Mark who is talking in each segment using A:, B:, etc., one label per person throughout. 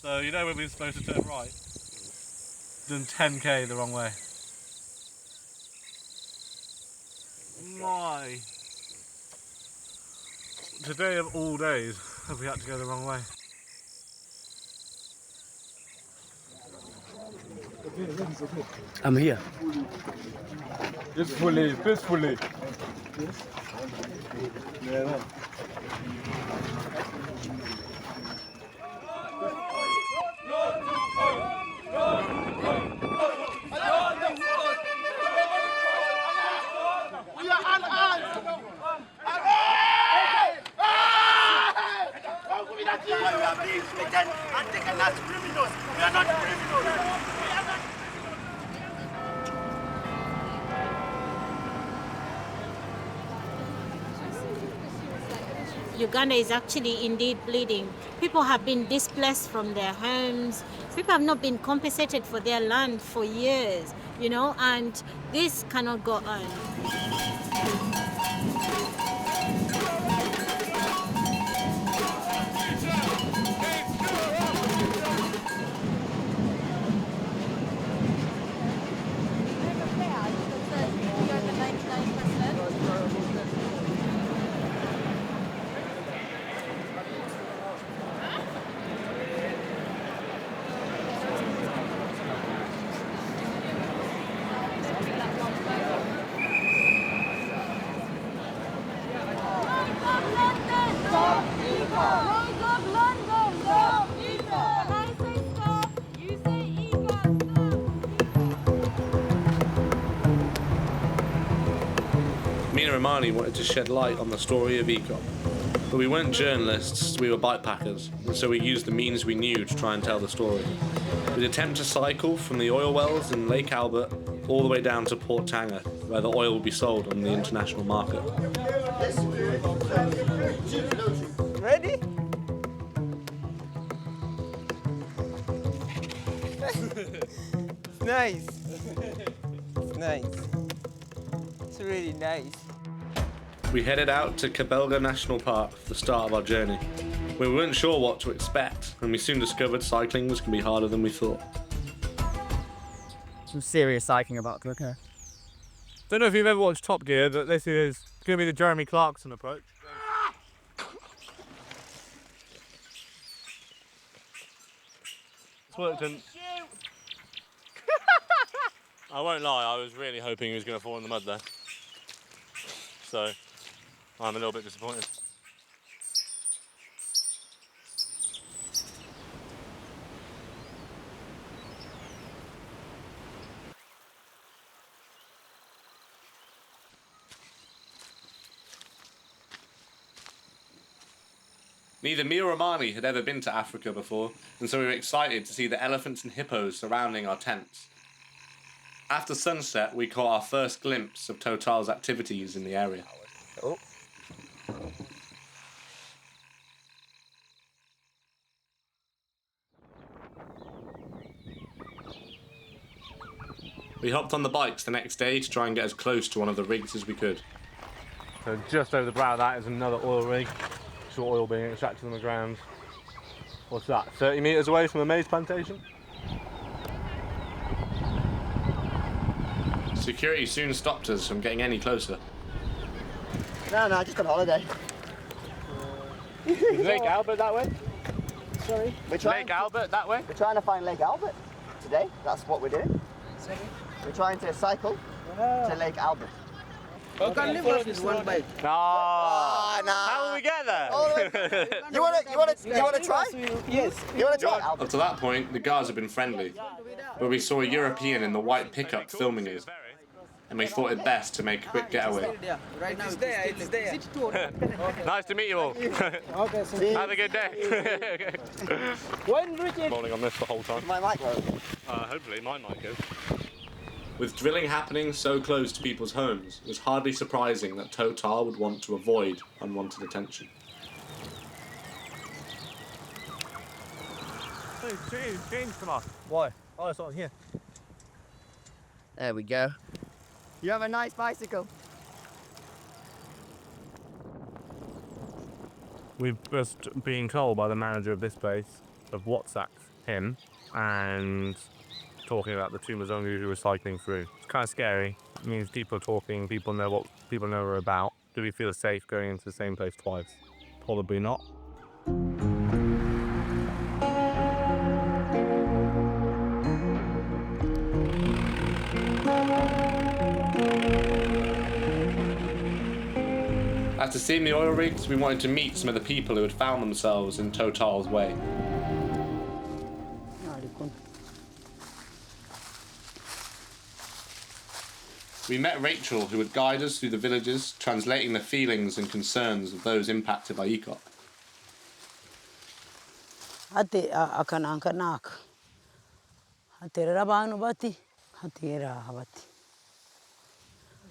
A: So you know when we were supposed to turn right? Done 10k the wrong way. My. Today of all days have we had to go the wrong way.
B: I'm here.
C: Peacefully, peacefully.
D: Uganda is actually indeed bleeding. People have been displaced from their homes. People have not been compensated for their land for years, you know, and this cannot go on.
A: Me and Romani wanted to shed light on the story of ECOP. But we weren't journalists, we were bikepackers, and so we used the means we knew to try and tell the story. We'd attempt to cycle from the oil wells in Lake Albert all the way down to Port Tanger, where the oil will be sold on the international market.
E: Ready? It's nice. It's nice. It's really nice.
A: We headed out to Kabelga National Park for the start of our journey. We weren't sure what to expect, and we soon discovered cycling was going to be harder than we thought.
B: Some serious cycling about to occur.
A: Don't know if you've ever watched Top Gear, but this is going to be the Jeremy Clarkson approach. It's worked in. I won't lie, I was really hoping he was going to fall in the mud there. So, I'm a little bit disappointed. Neither me or Romani had ever been to Africa before, and so we were excited to see the elephants and hippos surrounding our tents. After sunset, we caught our first glimpse of Total's activities in the area.
E: Oh.
A: We hopped on the bikes the next day to try and get as close to one of the rigs as we could. So just over the brow of that is another oil rig. Short oil being extracted from the ground. What's that, 30 metres away from the maize plantation? Security soon stopped us from getting any closer.
F: No, just on holiday.
A: Is Lake Albert that way?
F: Sorry?
A: Lake Albert that way?
F: We're trying to find Lake Albert today. That's what we're doing. Sorry? We're trying to cycle to Lake Albert.
E: Oh, can leave us with one bike.
A: No.
F: Nah.
A: How will we get there?
F: You wanna try?
E: Yes.
F: You wanna try
A: Up
F: Albert?
A: to that point, the guards had been friendly, but we saw a European in the white pickup filming us, and we thought it best to make a quick getaway.
E: Right now it's there. It's there.
A: Nice to meet you all.
E: Okay, so
A: Have a good day.
E: when reaching.
A: Holding on this the whole time.
F: My mic broke.
A: Hopefully mine might go. With drilling happening so close to people's homes, it was hardly surprising that Total would want to avoid unwanted attention. Change come on.
B: Why?
A: Oh, it's on here.
F: There we go. You have a nice bicycle.
A: We've just been told by the manager of this place of Watsacks
C: him and talking about the Tumazongu recycling through. It's kind of scary. It means people are talking, people know what people know we're about. Do we feel safe going into the same place twice? Probably not.
A: After seeing the oil rigs, we wanted to meet some of the people who had found themselves in Total's way. We met Rachel, who would guide us through the villages, translating the feelings and concerns of those impacted by ECOP.
G: Ate akanankanak. Ate rabanu bati. Ate rahabati.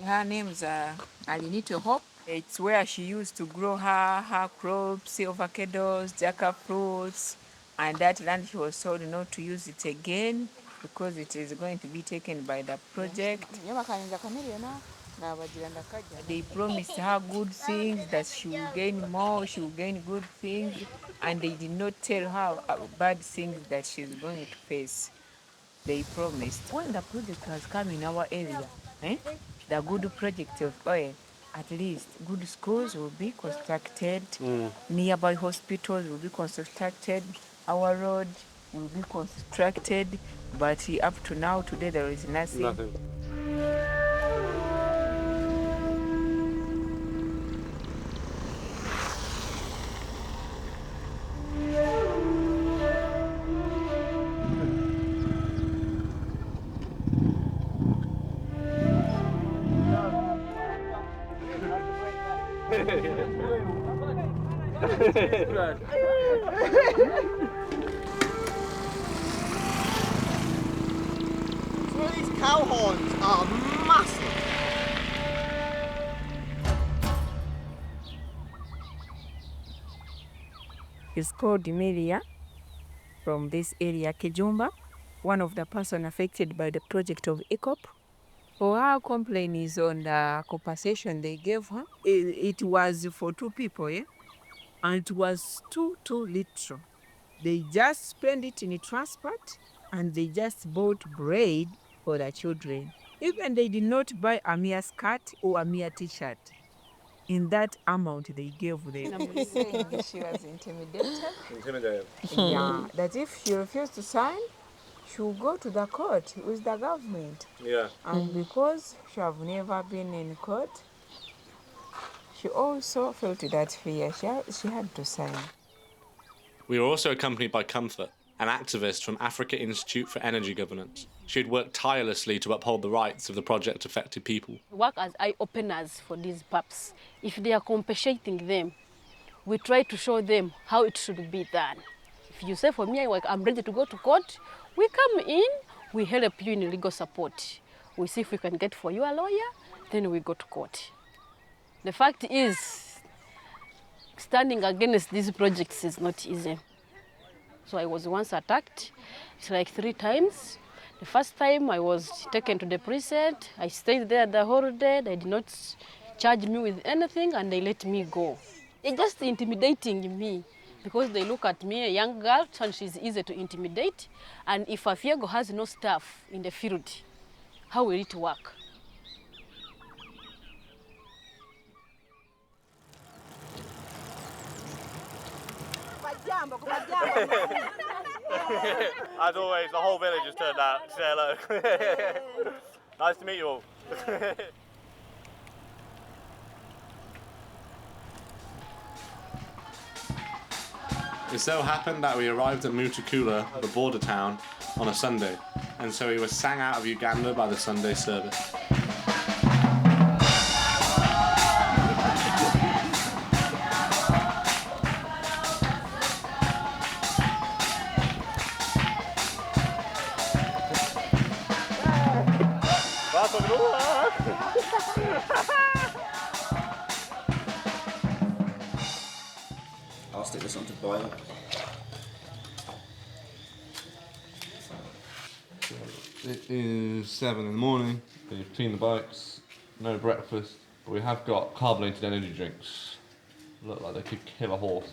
H: Her name's Alinito Hope. It's where she used to grow her crops, avocados, jackfruits, and that land she was told not to use it again because it is going to be taken by the project. They promised her good things, that she will gain more, she will gain good things, and they did not tell her bad things that she's going to face. They promised. When the project has come in our area, the good project of oil, at least good schools will be constructed, nearby hospitals will be constructed, our road will be constructed, but up to now, today, there is nothing.
F: Some of these cow horns are massive.
H: It's called Emilia from this area, Kijumba, one of the person affected by the project of ECOP. For her complaint is on the compensation they gave her. It was for 2 people, and it was too little. They just spent it in transport, and they just bought bread for the children. Even they did not buy a mere skirt or a mere t-shirt. In that amount they gave them. Saying she was intimidated. Yeah, that if she refused to sign, she will go to the court with the government.
C: Yeah.
H: And because she have never been in court, she also felt that fear. She had to sign.
A: We were also accompanied by Comfort, an activist from Africa Institute for Energy Governance. She had worked tirelessly to uphold the rights of the project-affected people.
I: Work as eye-openers for these pups. If they are compensating them, we try to show them how it should be done. If you say, for me, I'm ready to go to court, we come in, we help you in legal support. We see if we can get for you a lawyer, then we go to court. The fact is, standing against these projects is not easy. So I was once attacked, it's like 3 times. The first time I was taken to the precinct, I stayed there the whole day, they did not charge me with anything and they let me go. It's just intimidating me because they look at me, a young girl, and she's easy to intimidate. And if a Fiego has no staff in the field, how will it work?
C: As always, the whole village has turned out to say hello. Nice to meet you all.
A: It so happened that we arrived at Mutukula, the border town, on a Sunday, and so we were sang out of Uganda by the Sunday service.
J: I'll stick this on to boil.
A: It is 7 in the morning. We've cleaned the bikes, no breakfast, but we have got carbonated energy drinks. Look like they could kill a horse.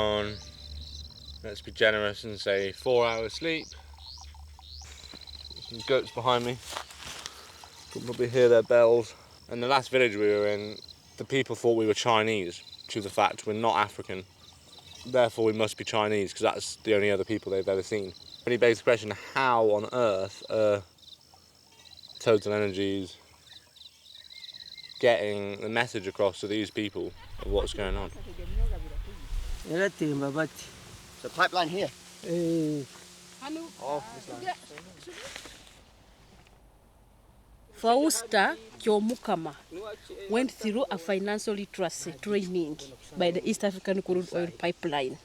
C: on, let's be generous and say 4 hours sleep. Some goats behind me. You can probably hear their bells. And the last village we were in, the people thought we were Chinese, due to the fact we're not African. Therefore we must be Chinese, because that's the only other people they've ever seen. Really begs the question, how on earth are Total Energies getting the message across to these people of what's going on?
F: So pipeline here.
I: Fausta Kyomukama went through a financial literacy training by the East African Crude Oil Pipeline.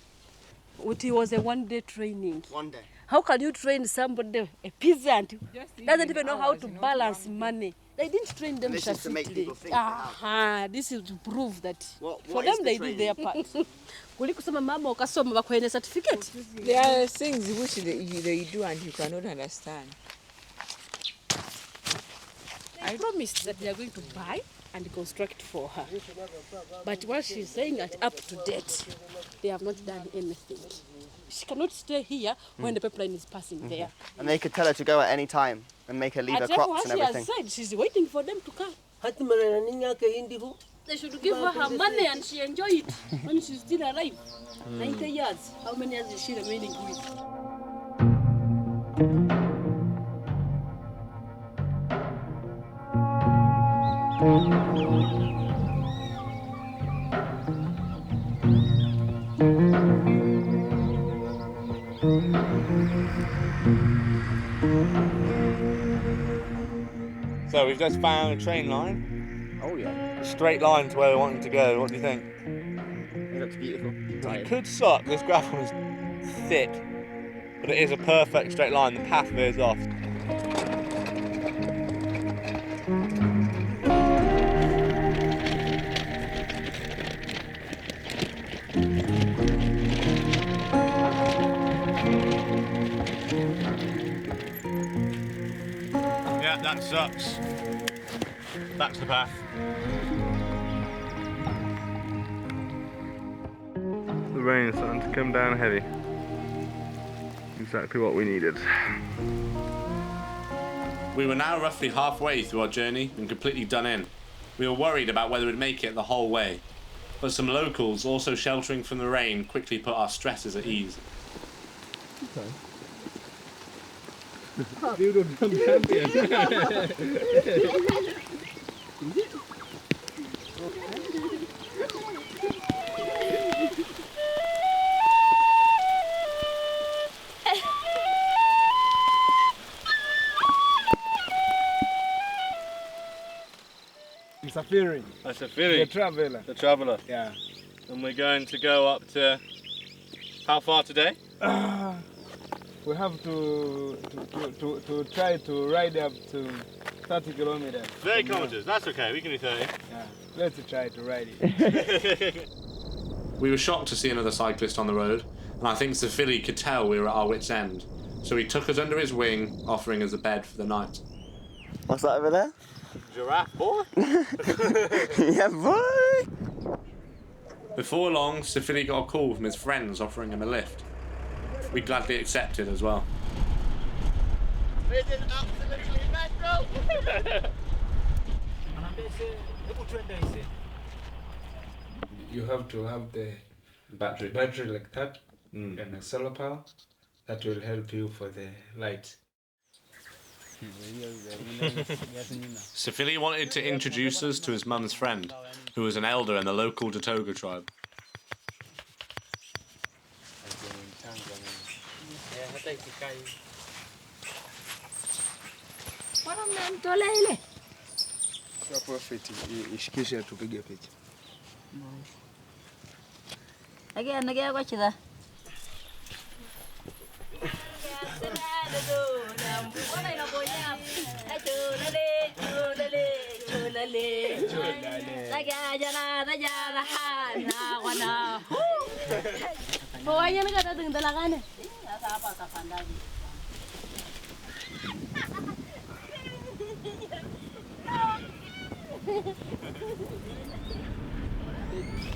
I: It was a one-day training.
F: 1 day.
I: How can you train somebody, a peasant, who doesn't even know how to balance money? They didn't train them
F: This is to make people think.
I: This is to prove that
F: What
I: for
F: is
I: them
F: the
I: they do their part. Kulikusoma mama ukasoma bakuhene certificate.
H: There are things which they do and you cannot understand.
I: I promised that they are going to buy and construct for her. But what she's saying that up to date, they have not done anything. She cannot stay here when the pipeline is passing there.
F: And they could tell her to go at any time and make her leave her crops and everything.
I: She has said she's waiting for them to come. They should give her her money and she enjoy it when she's still alive. 90 years. How many years is she remaining with?
C: So we've just found a train line.
F: Oh yeah.
C: A straight line to where we're wanting to go. What do you think?
F: It looks beautiful.
C: It could suck. This gravel is thick. But it is a perfect straight line. The path veers off. Yeah, that sucks. That's the path. The rain is starting to come down heavy. Exactly what we needed.
A: We were now roughly halfway through our journey and completely done in. We were worried about whether we'd make it the whole way, but some locals also sheltering from the rain quickly put our stresses at ease.
E: Okay.
C: Safiri. A Safiri.
E: The traveler.
C: The traveller.
E: Yeah.
C: And we're going to go up to how far today?
E: We have to try to ride up to 30 kilometers.
C: 30 kilometers. That's okay. We can do 30.
E: Yeah. Let's try to ride it.
A: We were shocked to see another cyclist on the road, and I think Safiri could tell we were at our wits' end. So he took us under his wing, offering us a bed for the night.
F: What's that over there?
C: Giraffe, boy.
F: Yeah, boy.
A: Before long, Safiri got a call from his friends offering him a lift. We gladly accepted as well.
F: It is absolutely mental.
E: You have to have the battery like that and a solar power that will help you for the light.
A: Safiri wanted to introduce us to his mum's friend, who was an elder in the local Datoga tribe.
E: Ishikisha tupige picha.
G: Nagea kwa chida.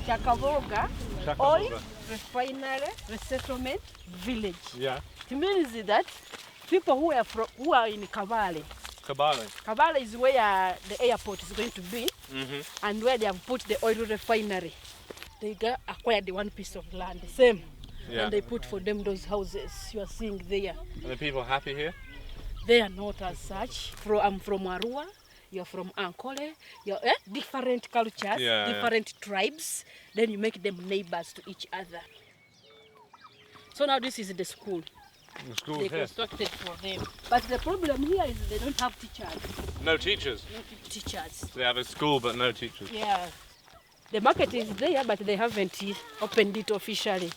I: Chakavoga Oil Refinery Resettlement Village.
C: Yeah.
I: It means that people who are in Kabale. Kabale is where the airport is going to be, and where they have put the oil refinery. They acquired the one piece of land, the same, and they put for them those houses you are seeing there.
C: Are the people happy here?
I: They are not as such. I'm from Arua, you're from Ankole, you're different cultures, different tribes. Then you make them neighbors to each other. So now this is the school.
C: The school
I: they
C: here.
I: Constructed for them. But the problem here is they don't have teachers.
C: No teachers?
I: No teachers.
C: They have a school but no teachers?
I: Yeah. The market is there, but they haven't opened it officially.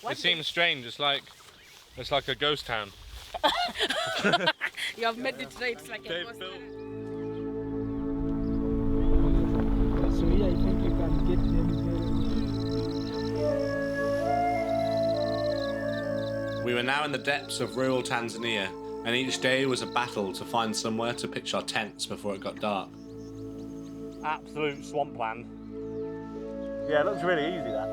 C: It seems strange. It's like a ghost town.
I: You have made it right. It's like a ghost town.
B: So here I think you can get them
A: We were now in the depths of rural Tanzania, and each day was a battle to find somewhere to pitch our tents before it got dark.
C: Absolute swampland. Yeah, it looks really easy, that.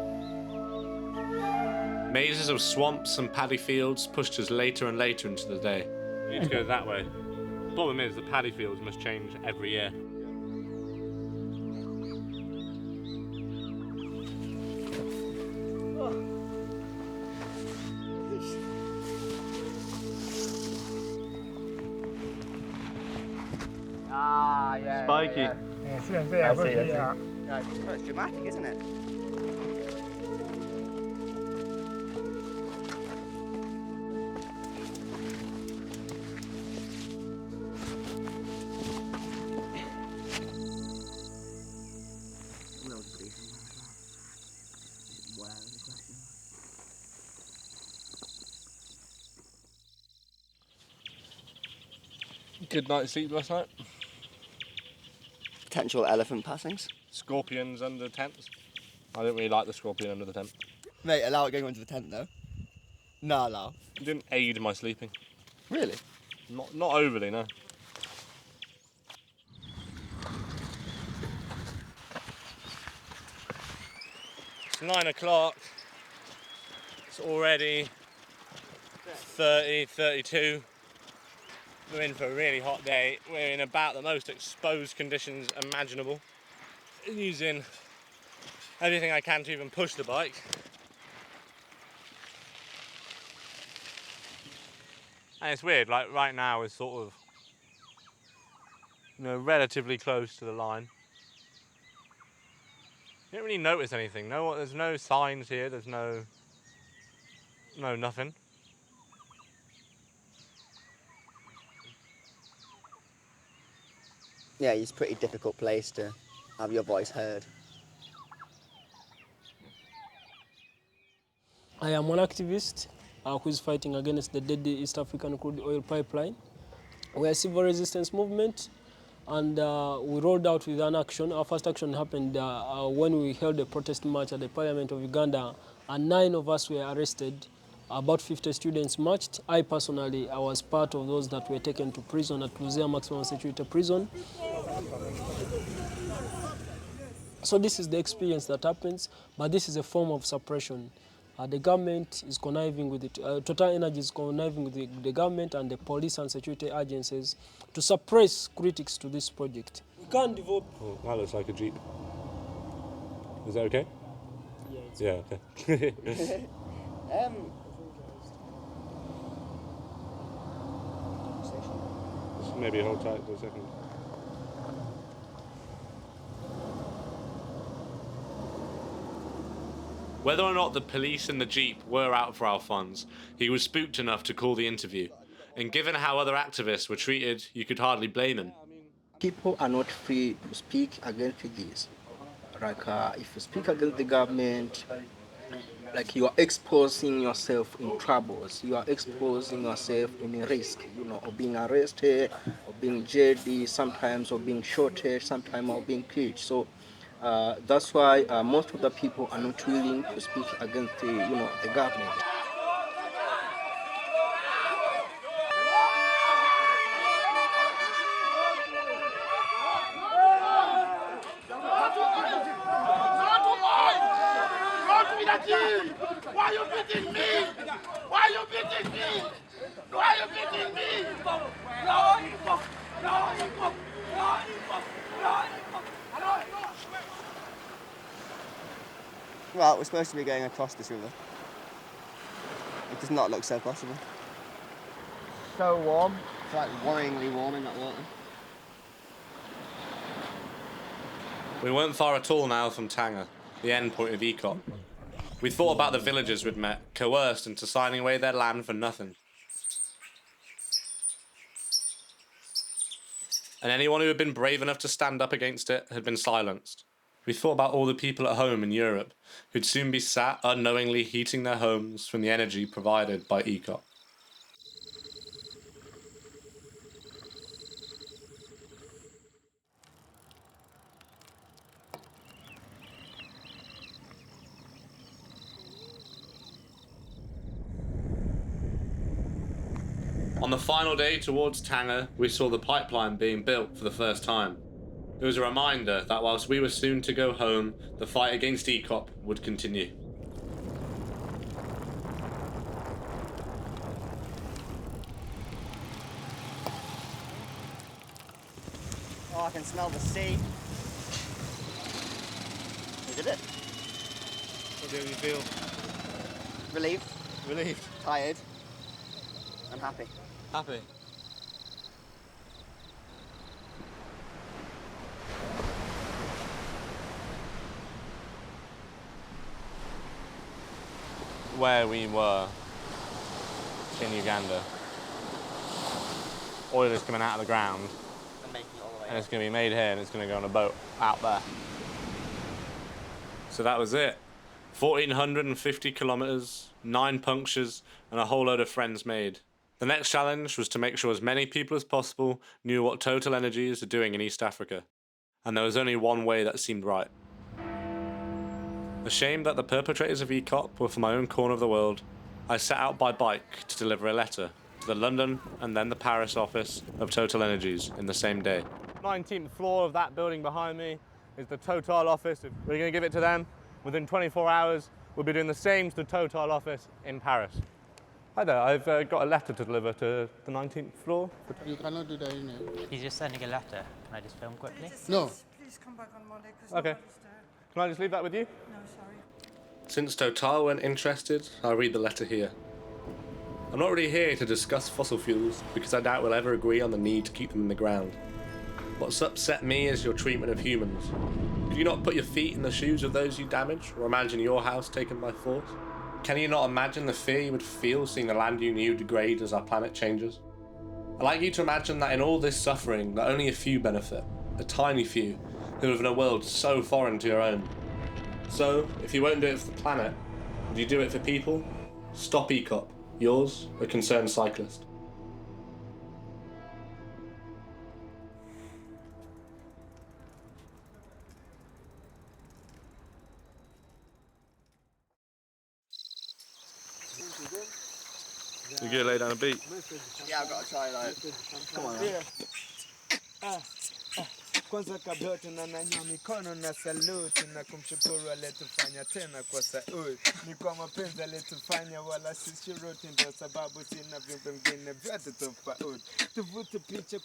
A: Mazes of swamps and paddy fields pushed us later and later into the day.
C: We need to go that way. The problem is the paddy fields must change every year.
F: Yeah.
C: Spiky.
F: Yeah. I see. It's dramatic, isn't it?
C: Good night's sleep last night.
F: Potential elephant passings.
C: Scorpions under tents. I didn't really like the scorpion under the tent.
F: Mate, allow it going into the tent though. No, allow.
C: It didn't aid my sleeping.
F: Really?
C: Not overly, no. It's 9 o'clock. It's already 30, 32. We're in for a really hot day. We're in about the most exposed conditions imaginable. Using everything I can to even push the bike. And it's weird, like right now we're sort of, relatively close to the line. You don't really notice anything. There's no signs here, there's no nothing.
F: Yeah, it's a pretty difficult place to have your voice heard.
K: I am one activist who is fighting against the deadly East African crude oil pipeline. We are a civil resistance movement, and we rolled out with an action. Our first action happened when we held a protest march at the Parliament of Uganda, and 9 of us were arrested. About 50 students marched. I personally, I was part of those that were taken to prison at Luzea Maximum Security Prison. So this is the experience that happens, but this is a form of suppression. The government is conniving with it. Total Energy is conniving with the government and the police and security agencies to suppress critics to this project. We can't develop.
C: Oh, that looks like a Jeep. Is that okay?
K: Yeah,
C: okay. Maybe hold tight for a second.
A: Whether or not the police and the Jeep were out for our funds, he was spooked enough to call the interview. And given how other activists were treated, you could hardly blame him.
L: People are not free to speak against this. Like, if you speak against the government, like you are exposing yourself in troubles. You are exposing yourself in a risk, of being arrested, or being jailed, sometimes, or being shot, sometimes, or being killed. So that's why most of the people are not willing to speak against the government.
M: beating? Why are you beating me? Why are you beating me? Why are you beating me? No, no, no,
F: Well, we're supposed to be going across this river. It does not look so possible. So warm. It's like worryingly warm in that water.
A: We weren't far at all now from Tanger, the end point of ECOP. We thought about the villagers we'd met, coerced into signing away their land for nothing. And anyone who had been brave enough to stand up against it had been silenced. We thought about all the people at home in Europe who'd soon be sat unknowingly heating their homes from the energy provided by ECOP. On the final day towards Tanger, we saw the pipeline being built for the first time. It was a reminder that whilst we were soon to go home, the fight against ECOP would continue.
F: Oh, I can smell the sea. We did it.
C: What do you feel?
F: Relieved.
C: Relieved.
F: Tired. And happy.
C: Happy. Where we were in Uganda, oil is coming out of the ground
F: And making it all the way
C: and it's going to be made here and it's going to go on a boat out there.
A: So that was it. 1,450 kilometers, 9 punctures, and a whole load of friends made. The next challenge was to make sure as many people as possible knew what Total Energies are doing in East Africa. And there was only one way that seemed right. Ashamed that the perpetrators of ECOP were from my own corner of the world, I set out by bike to deliver a letter to the London and then the Paris office of Total Energies in the same day.
C: 19th floor of that building behind me is the Total office. We're going to give it to them. Within 24 hours, we'll be doing the same to the Total office in Paris. Hi there, I've got a letter to deliver to the 19th floor.
N: You cannot do that in here.
O: He's just sending a letter. Can I just film quickly?
N: No.
B: Please come back on Monday.
C: Okay. Can I just leave that with you?
B: No, sorry.
A: Since Total weren't interested, I'll read the letter here. I'm not really here to discuss fossil fuels because I doubt we'll ever agree on the need to keep them in the ground. What's upset me is your treatment of humans. Could you not put your feet in the shoes of those you damage, or imagine your house taken by force? Can you not imagine the fear you would feel seeing the land you knew degrade as our planet changes? I'd like you to imagine that in all this suffering, that only a few benefit, a tiny few, who live in a world so foreign to your own. So, if you won't do it for the planet, would you do it for people? Stop ECOP. Yours, a concerned cyclist. You gonna lay down a beat?
F: Yeah, I've got to try that. Come on, man.
B: Kwanza kabla yote na nanywa mikono na salute na kumshukuru aliyetufanya tena kwa sauti. Ni kwa mapenzi aliyetufanya wala si shuruti, ndio sababu sina viumbe vingine vyote tofauti. Tuvute picha